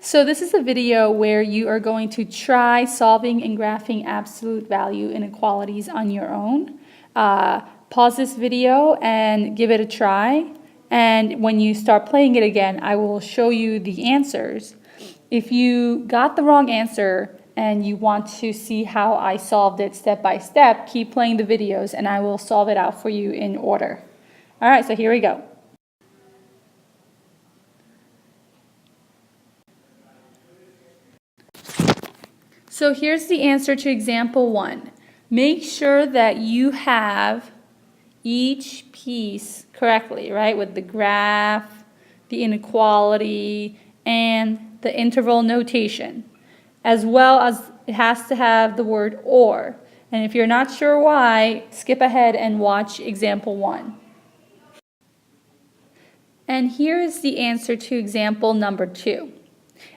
So this is a video where you are going to try solving and graphing absolute value inequalities on your own. Pause this video and give it a try. And when you start playing it again, I will show you the answers. If you got the wrong answer and you want to see how I solved it step by step, keep playing the videos and I will solve it out for you in order. All right, so here we go. So here's the answer to example 1. Make sure that you have each piece correctly, right? With the graph, the inequality, and the interval notation. As well as it has to have the word or. And if you're not sure why, skip ahead and watch example 1. And here is the answer to example number 2.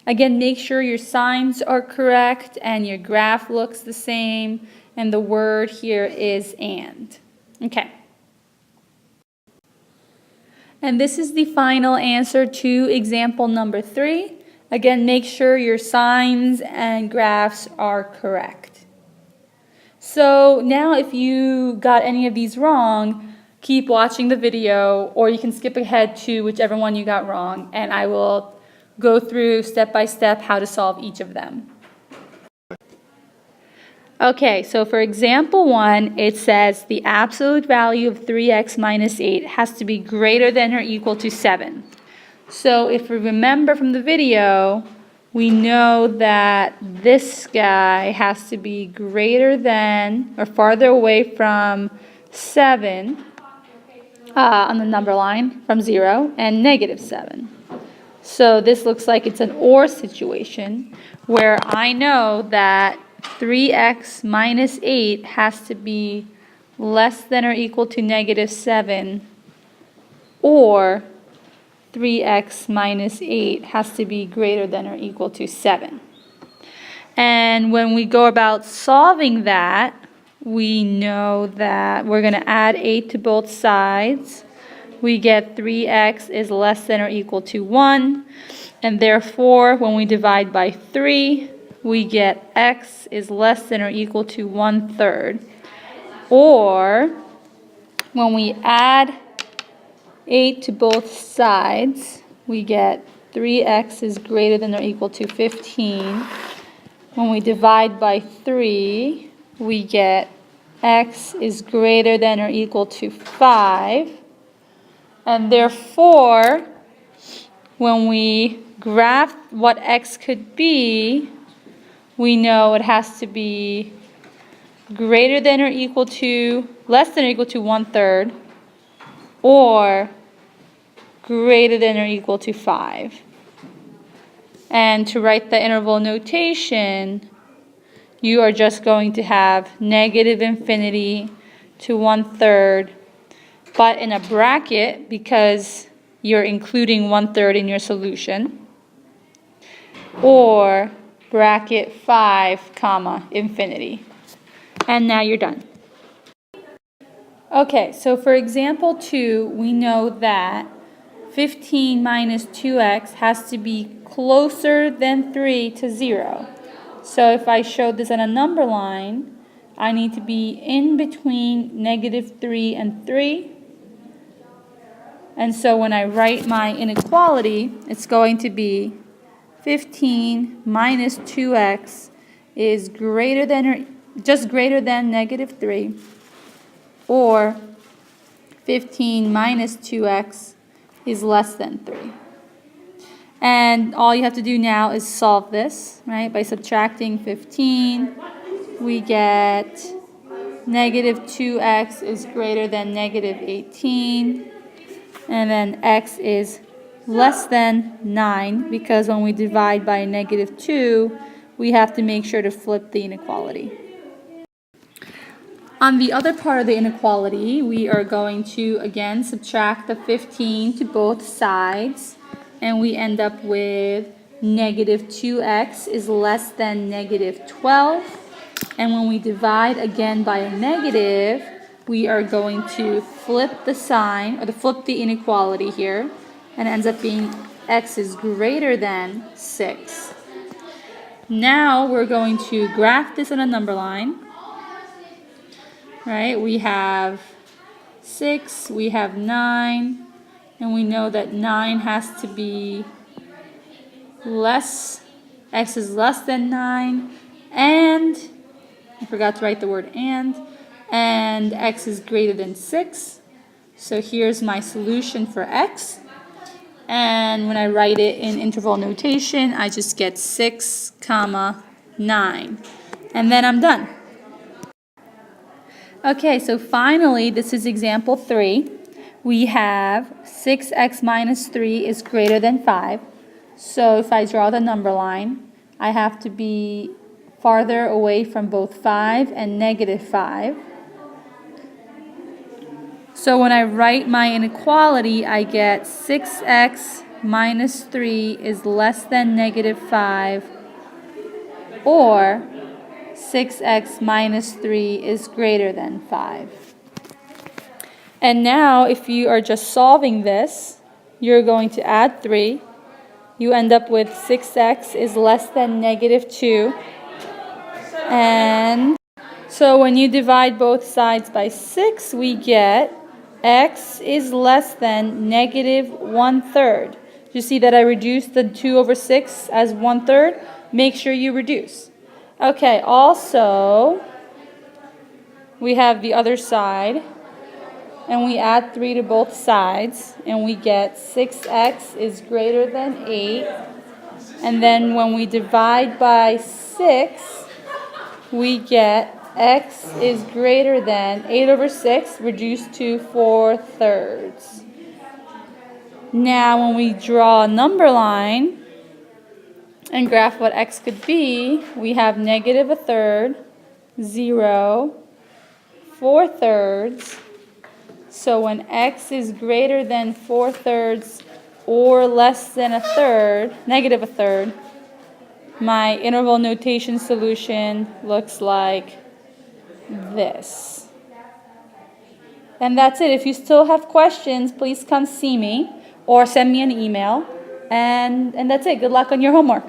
Again, make sure your signs are correct and your graph looks the same, and the word here is and. Okay. And this is the final answer to example number 3. Again, make sure your signs and graphs are correct. So now if you got any of these wrong, keep watching the video, or you can skip ahead to whichever one you got wrong, and I will go through step by step how to solve each of them. Okay, so for example 1, it says the absolute value of 3x minus 8 has to be greater than or equal to 7. So if we remember from the video, we know that this guy has to be greater than or farther away from 7 on the number line from 0 and negative 7. So this looks like it's an or situation where I know that 3x minus 8 has to be less than or equal to negative 7, or 3x minus 8 has to be greater than or equal to 7. And when we go about solving that, we know that we're going to add 8 to both sides. We get 3x is less than or equal to 1, and therefore when we divide by 3, we get x is less than or equal to 1/3. Or when we add 8 to both sides, we get 3x is greater than or equal to 15. When we divide by 3, we get x is greater than or equal to 5. And therefore, when we graph what x could be, we know it has to be greater than or equal to, less than or equal to 1/3, or greater than or equal to 5. And to write the interval notation, you are just going to have negative infinity to 1/3, but in a bracket because you're including 1/3 in your solution, or bracket 5 comma infinity. And now you're done. Okay, so for example 2, we know that 15 minus 2x has to be closer than 3 to 0. So if I show this on a number line, I need to be in between negative 3 and 3. And so when I write my inequality, it's going to be 15 minus 2x is greater than or just greater than negative 3, or 15 minus 2x is less than 3. And all you have to do now is solve this, right? By subtracting 15, we get negative 2x is greater than negative 18. And then x is less than 9, because when we divide by negative 2, we have to make sure to flip the inequality. On the other part of the inequality, we are going to, again, subtract the 15 to both sides, and we end up with negative 2x is less than negative 12. And when we divide again by a negative, we are going to flip the sign, or flip the inequality here, and it ends up being x is greater than 6. Now we're going to graph this on a number line. Right? We have 6, we have 9, and we know that 9 has to be less, x is less than 9, and, I forgot to write the word and x is greater than 6. So here's my solution for x. And when I write it in interval notation, I just get 6, 9. And then I'm done. Okay, so finally, this is example 3. We have 6x minus 3 is greater than 5. So if I draw the number line, I have to be farther away from both 5 and negative 5. So when I write my inequality, I get 6x minus 3 is less than negative 5, or 6x minus 3 is greater than 5. And now, if you are just solving this, you're going to add 3. You end up with 6x is less than negative 2. And so when you divide both sides by 6, we get x is less than negative 1/3. You see that I reduced the 2 over 6 as 1/3? Make sure you reduce. Okay, also, we have the other side, and we add 3 to both sides, and we get 6x is greater than 8. And then when we divide by 6, we get x is greater than 8 over 6 reduced to 4/3. Now when we draw a number line and graph what x could be, we have negative 1/3, 0, 4/3. So when x is greater than 4/3 or less than 1/3, negative 1/3, my interval notation solution looks like this. And that's it. If you still have questions, please come see me or send me an email. And that's it. Good luck on your homework.